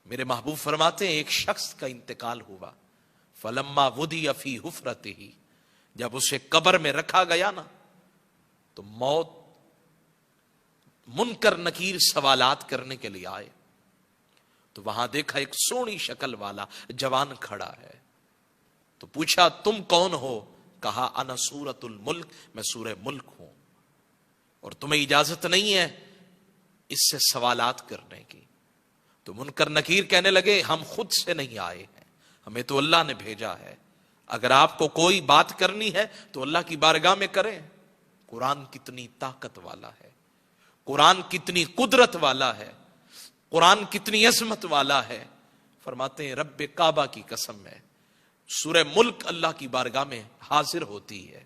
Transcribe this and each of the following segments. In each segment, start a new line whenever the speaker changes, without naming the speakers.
میرے محبوب فرماتے ہیں ایک شخص کا انتقال ہوا، فلما وُدِیَ فِی حُفْرَتِہِ، جب اسے قبر میں رکھا گیا نا تو موت منکر نکیر سوالات کرنے کے لیے آئے، تو وہاں دیکھا ایک سونی شکل والا جوان کھڑا ہے، تو پوچھا تم کون ہو؟ کہا انا سورۃ الملک، میں سورہ ملک ہوں، اور تمہیں اجازت نہیں ہے اس سے سوالات کرنے کی۔ تو منکر نکیر کہنے لگے ہم خود سے نہیں آئے ہیں، ہمیں تو اللہ نے بھیجا ہے، اگر آپ کو کوئی بات کرنی ہے تو اللہ کی بارگاہ میں کریں۔ قرآن کتنی طاقت والا ہے، قرآن کتنی قدرت والا ہے، قرآن کتنی عظمت والا ہے۔ فرماتے ہیں رب کعبہ کی قسم ہے، سورہ ملک اللہ کی بارگاہ میں حاضر ہوتی ہے،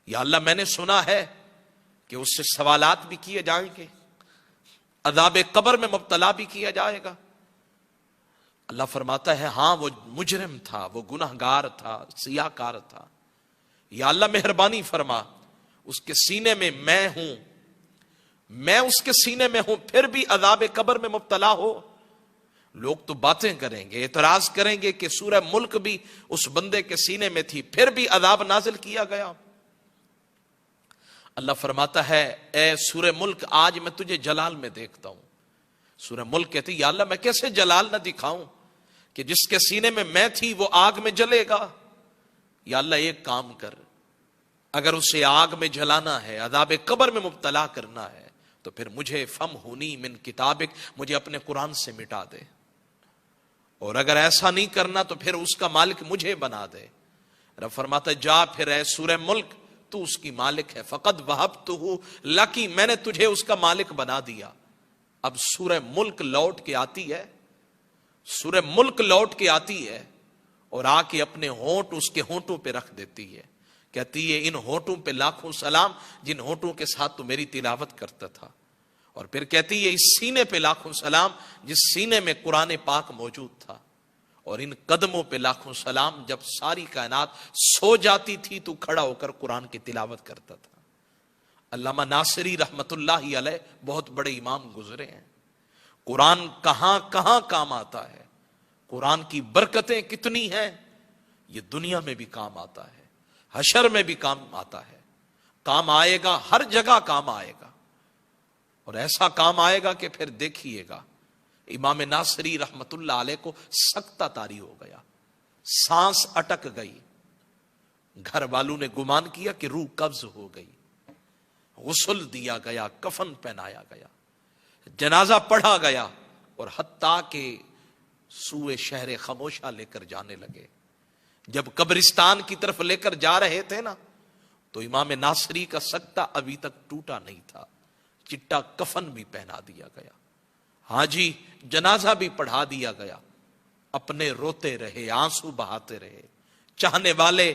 یا اللہ میں نے سنا ہے کہ اس سے سوالات بھی کیے جائیں گے، عذاب قبر میں مبتلا بھی کیا جائے گا۔ اللہ فرماتا ہے ہاں وہ مجرم تھا، وہ گناہگار تھا، سیاہ کار تھا، یا اللہ مہربانی فرما، اس کے سینے میں میں ہوں، میں اس کے سینے میں ہوں، پھر بھی عذاب قبر میں مبتلا ہو۔ لوگ تو باتیں کریں گے، اعتراض کریں گے کہ سورہ ملک بھی اس بندے کے سینے میں تھی، پھر بھی عذاب نازل کیا گیا۔ اللہ فرماتا ہے اے سورہ ملک آج میں تجھے جلال میں دیکھتا ہوں۔ سورہ ملک کہتی یا اللہ میں کیسے جلال نہ دکھاؤں کہ جس کے سینے میں میں تھی وہ آگ میں جلے گا۔ یا اللہ ایک کام کر، اگر اسے آگ میں جلانا ہے، عذاب قبر میں مبتلا کرنا ہے، تو پھر مجھے فم ہونی من کتابک، مجھے اپنے قرآن سے مٹا دے، اور اگر ایسا نہیں کرنا تو پھر اس کا مالک مجھے بنا دے۔ رب فرماتا ہے جا پھر اے سورہ ملک تو اس کی مالک ہے، فقد وہبتہ لکی، میں نے تجھے اس کا مالک بنا دیا۔ اب سورہ ملک لوٹ کے آتی ہے، سورہ ملک لوٹ کے آتی ہے اور آ کے اپنے ہونٹ اس کے ہونٹوں پہ رکھ دیتی ہے، کہتی ہے ان ہونٹوں پہ لاکھوں سلام جن ہونٹوں کے ساتھ تو میری تلاوت کرتا تھا، اور پھر کہتی ہے اس سینے پہ لاکھوں سلام جس سینے میں قرآن پاک موجود تھا، اور ان قدموں پہ لاکھوں سلام جب ساری کائنات سو جاتی تھی تو کھڑا ہو کر قرآن کی تلاوت کرتا تھا۔ علامہ ناصری رحمت اللہ علیہ بہت بڑے امام گزرے ہیں، قرآن کہاں کہاں کام آتا ہے، قرآن کی برکتیں کتنی ہیں، یہ دنیا میں بھی کام آتا ہے، حشر میں بھی کام آتا ہے، کام آئے گا، ہر جگہ کام آئے گا، اور ایسا کام آئے گا کہ پھر دیکھیے گا امام ناصری رحمت اللہ علیہ کو سکتہ طاری ہو گیا، سانس اٹک گئی، گھر والوں نے گمان کیا کہ روح قبض ہو گئی، غسل دیا گیا، کفن پہنایا گیا، جنازہ پڑھا گیا، اور حتیٰ کہ سوئے شہر خموشہ لے کر جانے لگے۔ جب قبرستان کی طرف لے کر جا رہے تھے نا تو امام ناصری کا سکتہ ابھی تک ٹوٹا نہیں تھا، چٹا کفن بھی پہنا دیا گیا، ہاں جی جنازہ بھی پڑھا دیا گیا، اپنے روتے رہے، آنسو بہاتے رہے، چاہنے والے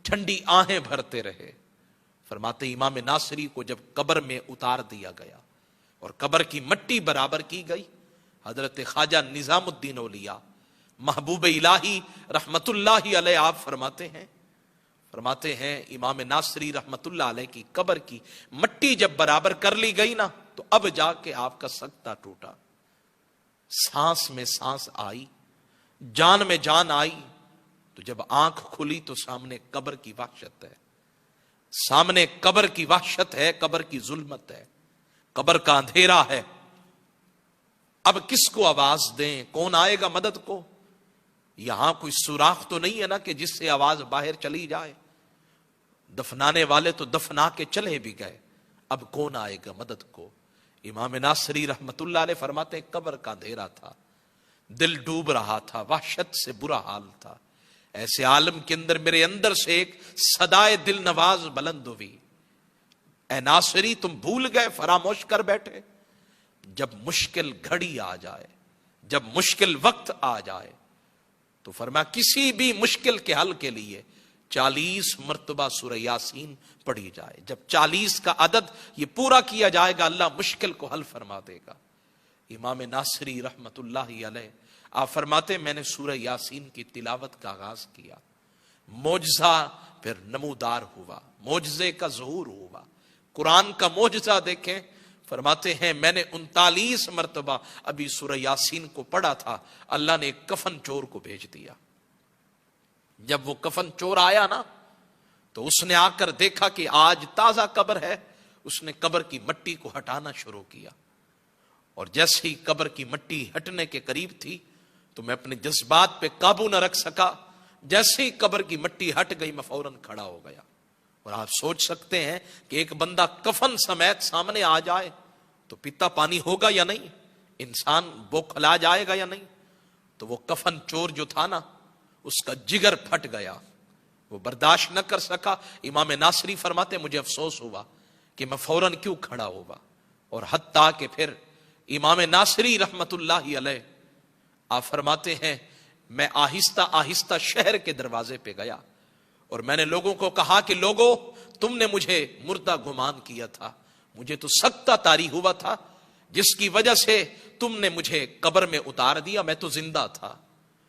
ٹھنڈی آہیں بھرتے رہے۔ فرماتے امام ناصری کو جب قبر میں اتار دیا گیا اور قبر کی مٹی برابر کی گئی، حضرت خواجہ نظام الدین اولیاء محبوب الہی رحمت اللہ علیہ آپ فرماتے ہیں امام ناصری رحمت اللہ علیہ کی قبر کی مٹی جب برابر کر لی گئی نا تو اب جا کے آپ کا سکتہ ٹوٹا، سانس میں سانس آئی، جان میں جان آئی، تو جب آنکھ کھلی تو سامنے قبر کی وحشت ہے، سامنے قبر کی وحشت ہے، قبر کی ظلمت ہے، قبر کا اندھیرا ہے۔ اب کس کو آواز دیں، کون آئے گا مدد کو؟ یہاں کوئی سوراخ تو نہیں ہے نا کہ جس سے آواز باہر چلی جائے، دفنانے والے تو دفنا کے چلے بھی گئے، اب کون آئے گا مدد کو؟ امام ناصری رحمت اللہ علیہ فرماتے ہیں قبر کا اندھیرا تھا، دل ڈوب رہا تھا، وحشت سے برا حال تھا، ایسے عالم کے اندر میرے اندر سے ایک صدائے دل نواز بلند ہوئی، اے ناصری تم بھول گئے، فراموش کر بیٹھے؟ جب مشکل گھڑی آ جائے، جب مشکل وقت آ جائے تو فرمایا کسی بھی مشکل کے حل کے لیے 40 مرتبہ سورہ یاسین پڑھی جائے، جب 40 کا عدد یہ پورا کیا جائے گا اللہ مشکل کو حل فرما دے گا۔ امام ناصری رحمت اللہ علیہ آپ فرماتے میں نے سورہ یاسین کی تلاوت کا آغاز کیا، معجزہ پھر نمودار ہوا، معجزے کا ظہور ہوا، قرآن کا معجزہ دیکھیں۔ فرماتے ہیں میں نے 39 مرتبہ ابھی سورہ یاسین کو پڑھا تھا، اللہ نے ایک کفن چور کو بھیج دیا۔ جب وہ کفن چور آیا نا تو اس نے آ کر دیکھا کہ آج تازہ قبر ہے، اس نے قبر کی مٹی کو ہٹانا شروع کیا، اور جیسے ہی قبر کی مٹی ہٹنے کے قریب تھی تو میں اپنے جذبات پہ قابو نہ رکھ سکا، جیسے ہی قبر کی مٹی ہٹ گئی میں فوراً کھڑا ہو گیا۔ اور آپ سوچ سکتے ہیں کہ ایک بندہ کفن سمیت سامنے آ جائے تو پیتا پانی ہوگا یا نہیں، انسان بوکھلا جائے گا یا نہیں۔ تو وہ کفن چور جو تھا نا، اس کا جگر پھٹ گیا، وہ برداشت نہ کر سکا۔ امام ناصری فرماتے مجھے افسوس ہوا کہ میں فوراً کیوں کھڑا ہوا، اور حتیٰ کہ پھر امام ناصری رحمت اللہ علیہ آپ فرماتے ہیں میں آہستہ آہستہ شہر کے دروازے پہ گیا اور میں نے لوگوں کو کہا کہ لوگوں تم نے مجھے مردہ گمان کیا تھا، مجھے تو سکتہ طاری ہوا تھا، جس کی وجہ سے تم نے مجھے قبر میں اتار دیا، میں تو زندہ تھا۔